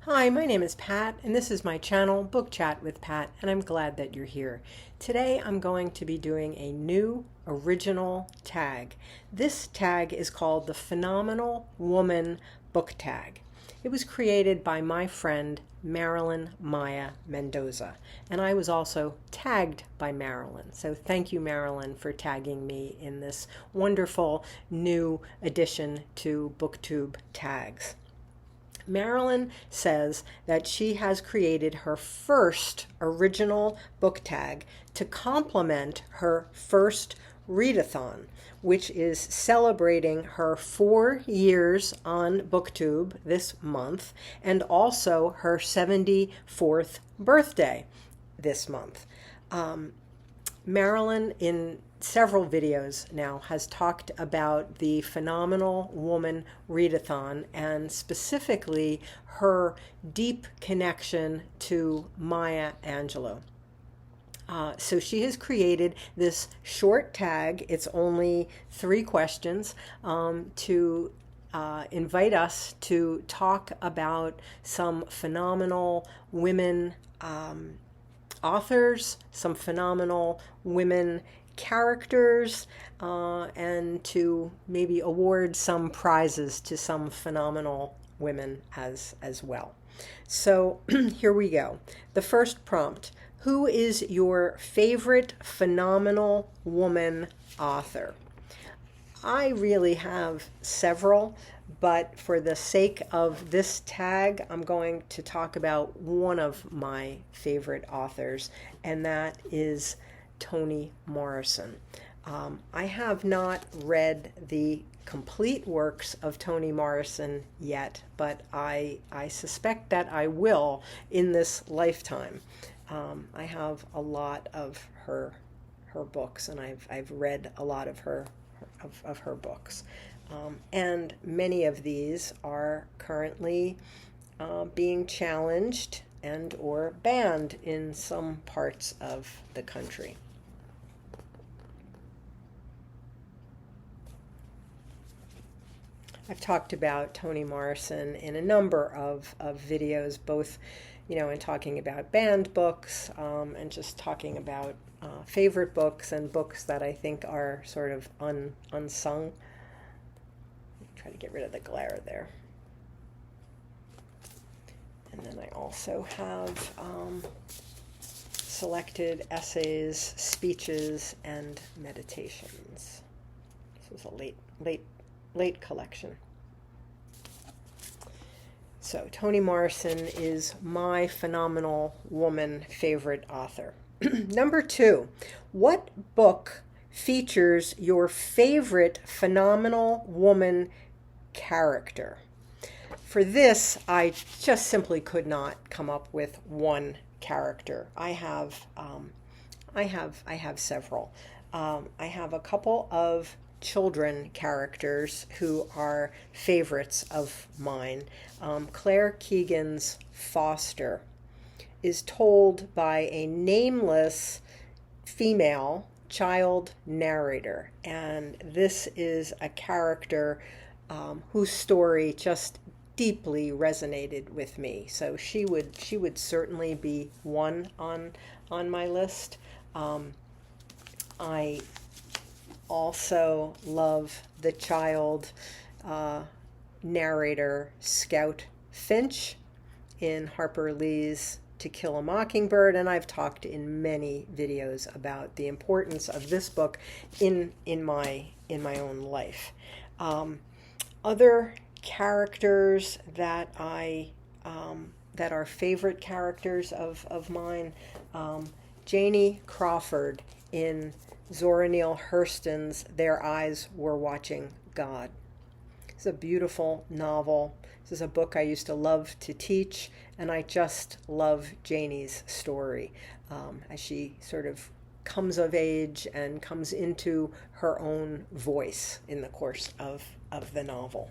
Hi, my name is Pat, and this is my channel, Book Chat with Pat, and I'm glad that you're here. Today I'm going to be doing a new original tag. This tag is called the Phenomenal Woman Book Tag. It was created by my friend Marilyn Maya Mendoza, and I was also tagged by Marilyn. So thank you, Marilyn, for tagging me in this wonderful new addition to Booktube tags. Marilyn says that she has created her first original book tag to complement her first readathon, which is celebrating her 4 years on Booktube this month and also her 74th birthday this month. Marilyn, in several videos now, has talked about the Phenomenal Woman Readathon and specifically her deep connection to Maya Angelou. So she has created this short tag. It's only 3 questions to invite us to talk about some phenomenal women authors, some phenomenal women characters, and to maybe award some prizes to some phenomenal women as well. So here we go. The first prompt: who is your favorite phenomenal woman author? I really have several, but for the sake of this tag, I'm going to talk about one of my favorite authors, and that is Toni Morrison. I have not read the complete works of Toni Morrison yet, but I suspect that I will in this lifetime. I have a lot of her books, and I've read a lot of her books. And many of these are currently being challenged and or banned in some parts of the country. I've talked about Toni Morrison in a number of videos, both in talking about banned books and just talking about favorite books and books that I think are sort of unsung. Try to get rid of the glare there. And then I also have selected essays, speeches, and meditations. This was a late collection. So Toni Morrison is my phenomenal woman favorite author. Number 2, what book features your favorite phenomenal woman character? For this, I just simply could not come up with one character. I have several. I have a couple of children characters who are favorites of mine. Claire Keegan's Foster is told by a nameless female child narrator, and this is a character whose story just deeply resonated with me. So she would certainly be one on my list. I also love the child narrator Scout Finch in Harper Lee's To Kill a Mockingbird, and I've talked in many videos about the importance of this book in my own life. Other characters that that are favorite characters of mine, Janie Crawford in Zora Neale Hurston's Their Eyes Were Watching God. It's a beautiful novel. This is a book I used to love to teach, and I just love Janie's story as she sort of comes of age and comes into her own voice in the course of the novel.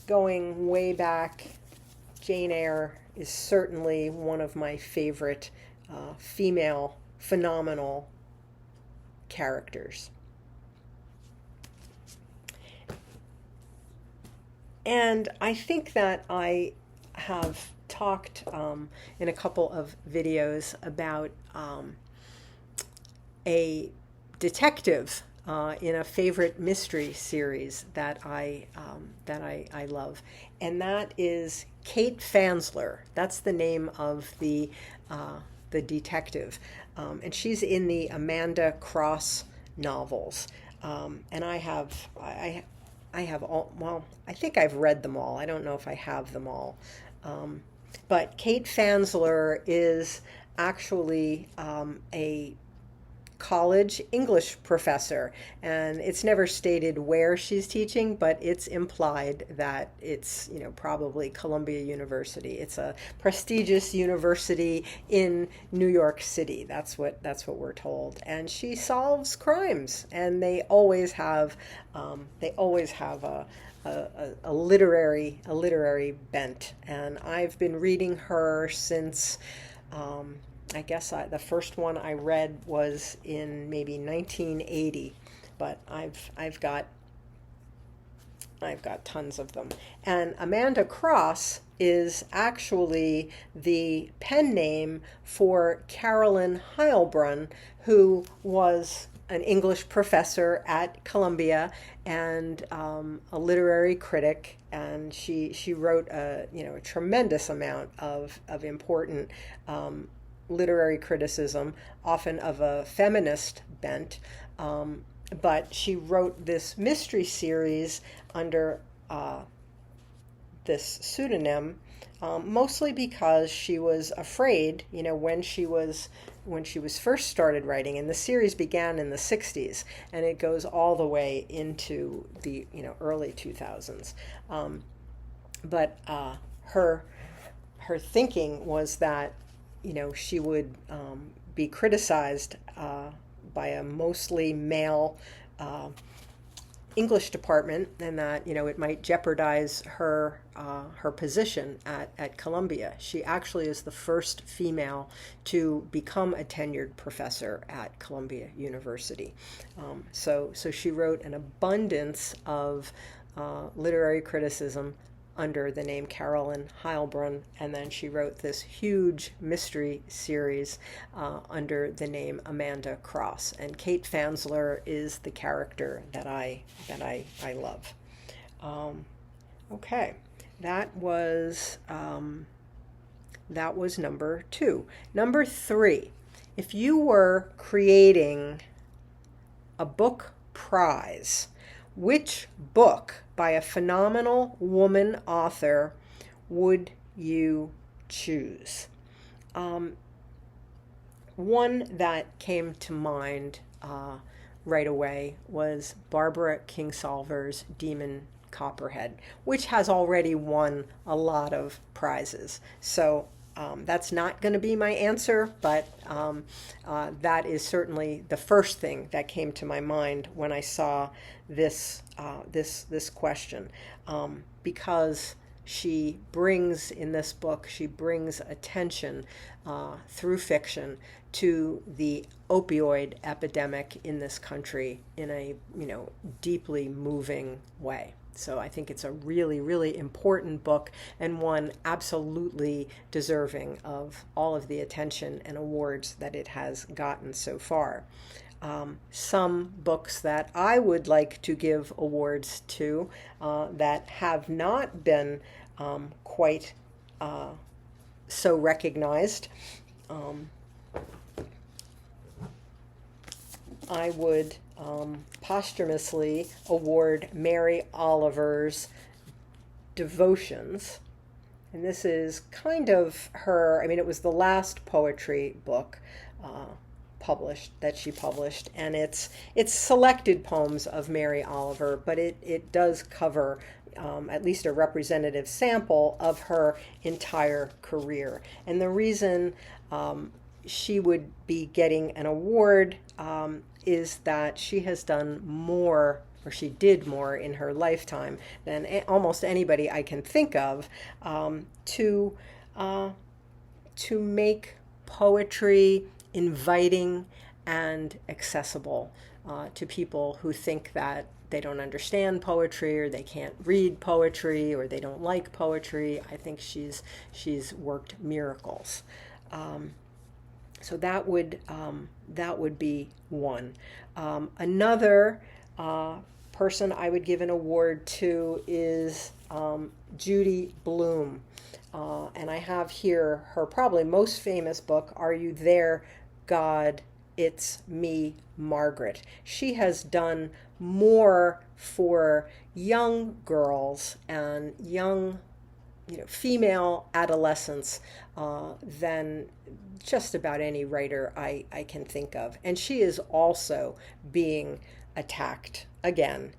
Going way back, Jane Eyre is certainly one of my favorite female phenomenal characters. And I think that I have talked in a couple of videos about a detective in a favorite mystery series that I love, and that is Kate Fansler. That's the name of the detective, and she's in the Amanda Cross novels. And I have all, well, I think I've read them all. I don't know if I have them all. But Kate Fansler is actually a college English professor, and it's never stated where she's teaching, but it's implied that it's, probably Columbia University. It's a prestigious university in New York City. That's what we're told. And she solves crimes, and they always have a literary bent. And I've been reading her since I guess the first one I read was in maybe 1980, but I've got tons of them. And Amanda Cross is actually the pen name for Carolyn Heilbrunn, who was an English professor at Columbia and a literary critic, and she wrote a tremendous amount of important literary criticism, often of a feminist bent. But she wrote this mystery series under this pseudonym, mostly because she was afraid, when she was first started writing, and the series began in the 60s, and it goes all the way into the early 2000s. But her thinking was that she would be criticized by a mostly male English department, and that it might jeopardize her position at Columbia. She actually is the first female to become a tenured professor at Columbia University. So she wrote an abundance of literary criticism under the name Carolyn Heilbrunn, and then she wrote this huge mystery series under the name Amanda Cross. And Kate Fansler is the character that I love. Okay, that was number 2. Number 3, if you were creating a book prize, which book by a phenomenal woman author would you choose? One that came to mind right away was Barbara Kingsolver's Demon Copperhead, which has already won a lot of prizes. So that's not going to be my answer, but that is certainly the first thing that came to my mind when I saw this question, because she brings attention through fiction to the opioid epidemic in this country in a deeply moving way. So I think it's a really, really important book, and one absolutely deserving of all of the attention and awards that it has gotten so far. Some books that I would like to give awards to that have not been quite so recognized, I would posthumously award Mary Oliver's Devotions. And this is kind of her, it was the last poetry book that she published, and it's selected poems of Mary Oliver, but it does cover at least a representative sample of her entire career. And the reason she would be getting an award is that she has done more, or she did more in her lifetime than almost anybody I can think of, to make poetry inviting and accessible to people who think that don't understand poetry, or they can't read poetry, or they don't like poetry. I think she's worked miracles. So that would be one. Another person I would give an award to is Judy Blume. And I have here her probably most famous book, Are You There, God? It's Me, Margaret. She has done more for young girls and young, female adolescents than just about any writer I can think of. And she is also being attacked again.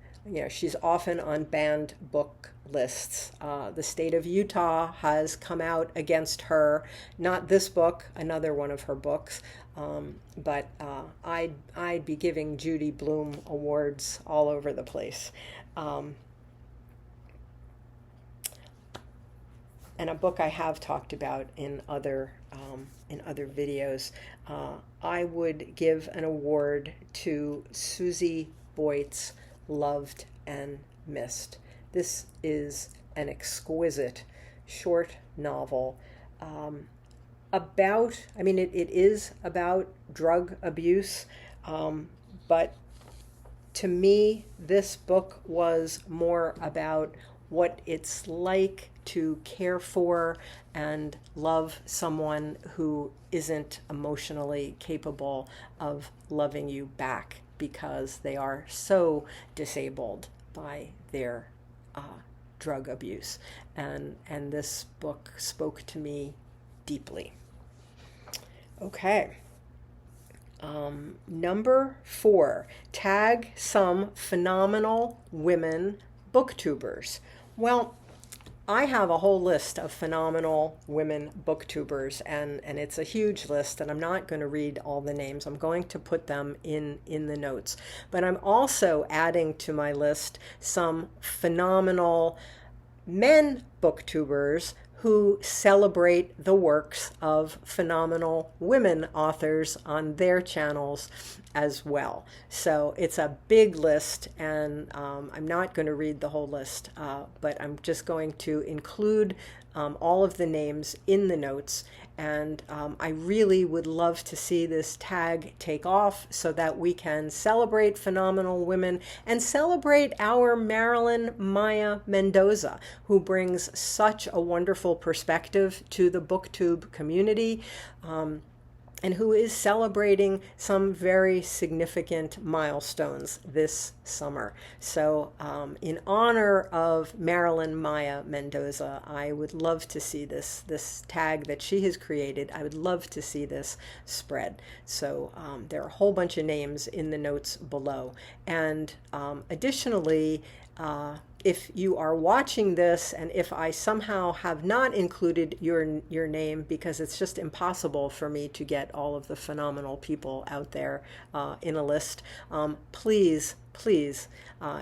She's often on banned book lists. The state of Utah has come out against her. Not this book, another one of her books. But I'd be giving Judy Blume awards all over the place. And a book I have talked about in other videos. I would give an award to Susie Boyt's Loved and Missed. This is an exquisite short novel about, it is about drug abuse, but to me, this book was more about what it's like to care for and love someone who isn't emotionally capable of loving you back because they are so disabled by their drug abuse. And this book spoke to me deeply. Okay. Number 4, tag some phenomenal women booktubers. Well, I have a whole list of phenomenal women booktubers, and it's a huge list, and I'm not going to read all the names. I'm going to put them in the notes. But I'm also adding to my list some phenomenal men booktubers who celebrate the works of phenomenal women authors on their channels as well. So it's a big list, and I'm not going to read the whole list, but I'm just going to include all of the names in the notes. And I really would love to see this tag take off so that we can celebrate phenomenal women and celebrate our Marilyn Maya Mendoza, who brings such a wonderful perspective to the Booktube community. And who is celebrating some very significant milestones this summer. So in honor of Marilyn Maya Mendoza, I would love to see this tag that she has created. I would love to see this spread. So there are a whole bunch of names in the notes below. And additionally, if you are watching this, and if I somehow have not included your name, because it's just impossible for me to get all of the phenomenal people out there in a list, please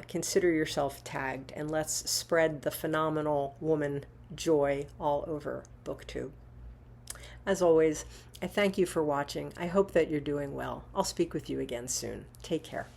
consider yourself tagged, and let's spread the phenomenal woman joy all over Booktube. As always, I thank you for watching. I hope that you're doing well. I'll speak with you again soon. Take care.